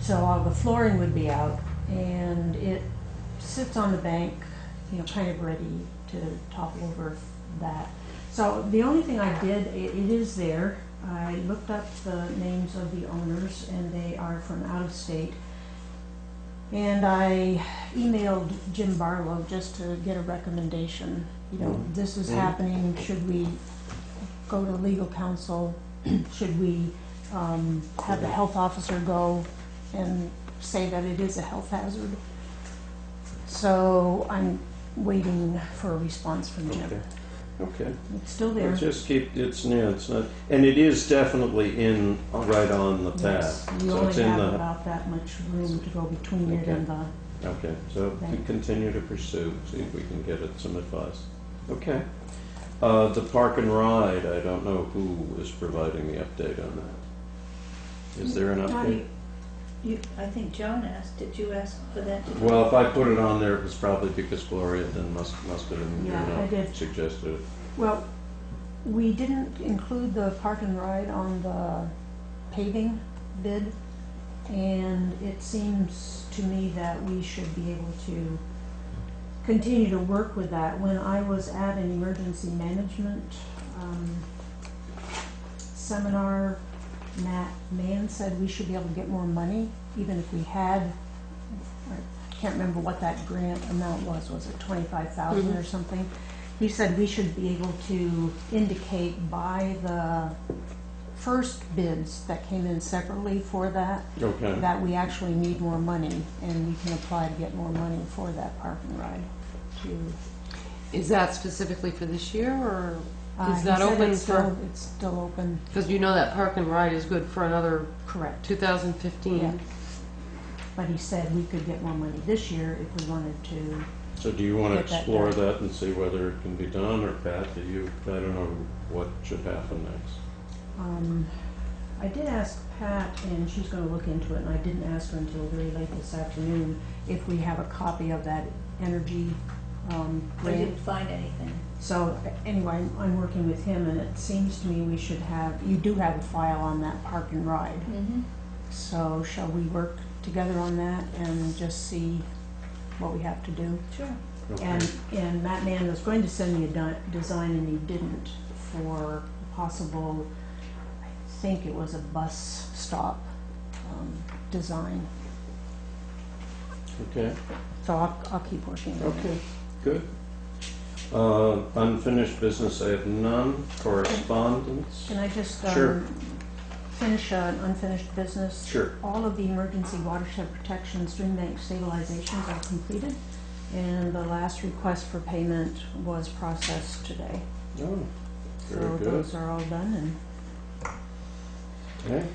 So all the flooring would be out, and it sits on the bank, kind of ready to topple over that. So the only thing I did, it is there. I looked up the names of the owners, and they are from out of state. And I emailed Jim Barlow just to get a recommendation. This is happening, should we go to legal counsel? Should we have the health officer go and say that it is a health hazard? So I'm waiting for a response from Jim. Okay. It's still there. Just keep, it's not, and it is definitely right on the Yes, path. you So it's only in have the, about that much room to go between it Okay. and the, okay, so we Right. continue to pursue, see if we can get it some advice. Okay. The park and ride, I don't know who is providing the update on that. Is there an update? I think John asked, did you ask for that? Well, if I put it on there, it was probably because Gloria then must have, Yeah, I did. suggested it. well, we didn't include the park and ride on the paving bid, and it seems to me that we should be able to continue to work with that. When I was at an emergency management seminar, Matt Mann said we should be able to get more money, even if we had, I can't remember what that grant amount was it 25,000 or something? He said we should be able to indicate by the first bids that came in separately for that, Okay. that we actually need more money, and we can apply to get more money for that park and ride. Is that specifically for this year, or is He that said open it's for? It's still open, Because that park and ride is good for another correct. 2015. Yeah. But he said we could get more money this year if we wanted to. So do you want to Get that explore done. that and see whether it can be done, or Pat, I don't know what should happen next? I did ask Pat, and she's gonna look into it, and I didn't ask her until very late this afternoon if we have a copy of that energy I grant. didn't find anything. So anyway, I'm working with him, and it seems to me we should you do have a file on that park and ride. Mm-hmm. So shall we work together on that and just see what we have to do? Sure. Okay. And Matt Mann was going to send me a design, and he didn't, for possible, I think it was a bus stop design. Okay, So I'll keep working on it. okay, good. Unfinished business, I have none. Correspondence? Can I just Sure. finish an unfinished business. Sure. All of the emergency watershed protection stream bank stabilizations are completed, and the last request for payment was processed today. Oh, So very good. those are all done, and Okay.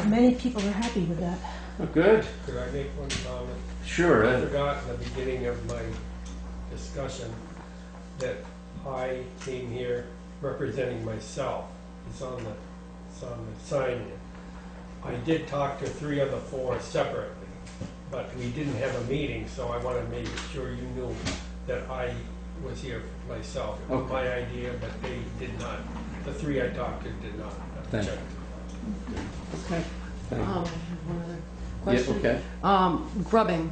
many people are happy with that. Oh, good. Could I make one comment? Sure, I Ed. forgot in the beginning of my discussion that I came here representing myself. It's on the sign here. I did talk to 3 of the 4 separately, but we didn't have a meeting, so I wanted to make sure you knew that I was here myself. It was Okay. my idea, but they did not. The 3 I talked to did not. Thank you. Okay. Thank you. I have one other Yeah, question. okay. Grubbing.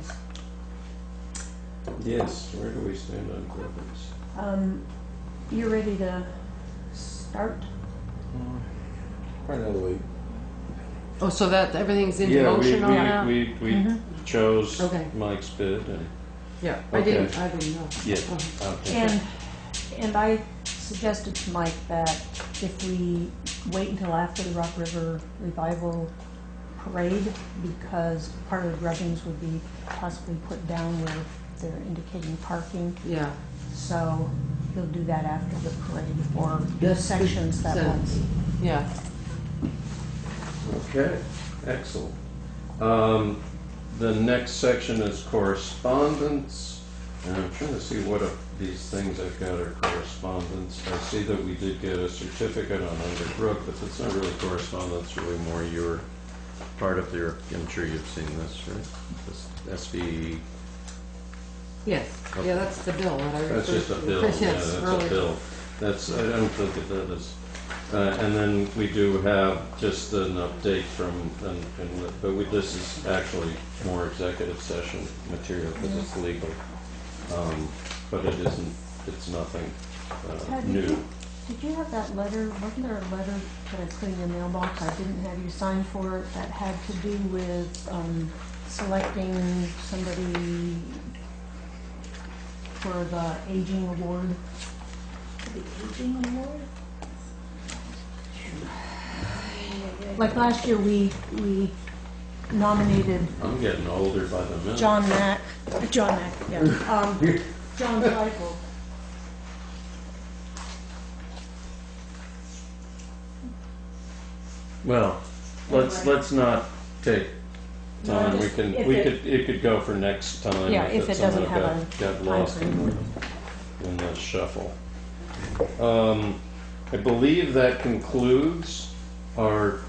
Yes, where do we stand on grubbings? You're ready to start? Probably another week. Oh, so that everything's into Yeah, motion on that? we Mhm. chose Okay. Mike's bid and, Yeah, Okay. I didn't know. yeah. Uh-huh. Okay. And I suggested to Mike that if we wait until after the Rock River Revival Parade, because part of the grubbings would be possibly put down where they're indicating parking, Yeah. so he'll do that after the parade, or the That's sections that sense. won't. Yeah. Okay, excellent. The next section is correspondence, and I'm trying to see what of these things I've got are correspondence. I see that we did get a certificate on Underbrook, but that's not really correspondence, really more your part of your, I'm sure you've seen this, right? This SB, Yes. Yeah, that's the bill that I referred that's just a to. bill, yeah, Yes, that's a earlier. bill. That's, I don't think that is. And then we do have just an update from, but this is actually more executive session material because it's legal. But it isn't, it's nothing Ted, new. Did you have that letter, wasn't there a letter that I put in your mailbox I didn't have you sign for, that had to do with selecting somebody for the aging award? The aging award? Like last year, we nominated I'm getting older by the minute. John Mack, yeah, John Zweifel. Well, let's not take No, time. We just can, if it could go for next time. Yeah, if it it's doesn't somehow have a got lost timeframe. in the shuffle. I believe that concludes our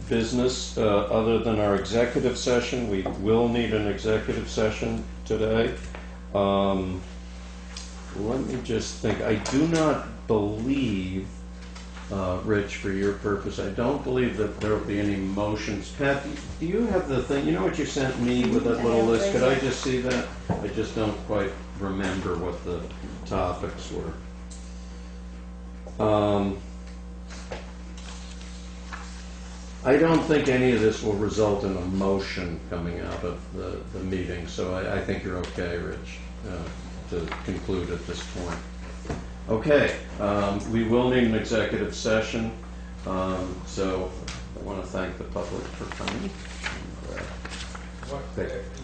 business, other than our executive session. We will need an executive session today. Let me just think. I do not believe, Rich, for your purpose, I don't believe that there will be any motions. Pat, do you have the thing, you know what you sent me with that little list? Could I just see that? I just don't quite remember what the topics were. I don't think any of this will result in a motion coming out of the meeting, so I think you're okay, Rich, to conclude at this point. Okay, we will need an executive session, so I want to thank the public for coming.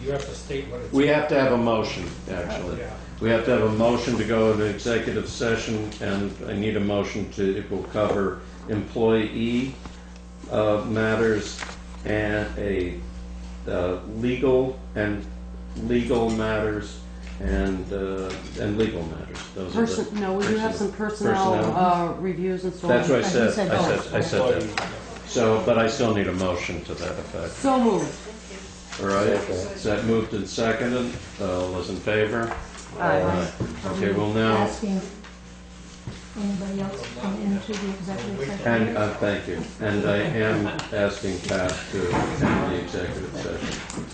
You have to state what it's. We have to have a motion, actually. Yeah. We have to have a motion to go into executive session, and I need a motion to, it will cover employee matters and a legal matters and legal matters. Those are the No, we do have some personnel reviews and so on. That's what I said. said I said that. So, but I still need a motion to that effect. So moved. All right. Is that moved and seconded? All those in favor? Aye. Okay, well now, Asking anybody else to come into the executive session? and thank you. And I am asking Pat to attend the executive session.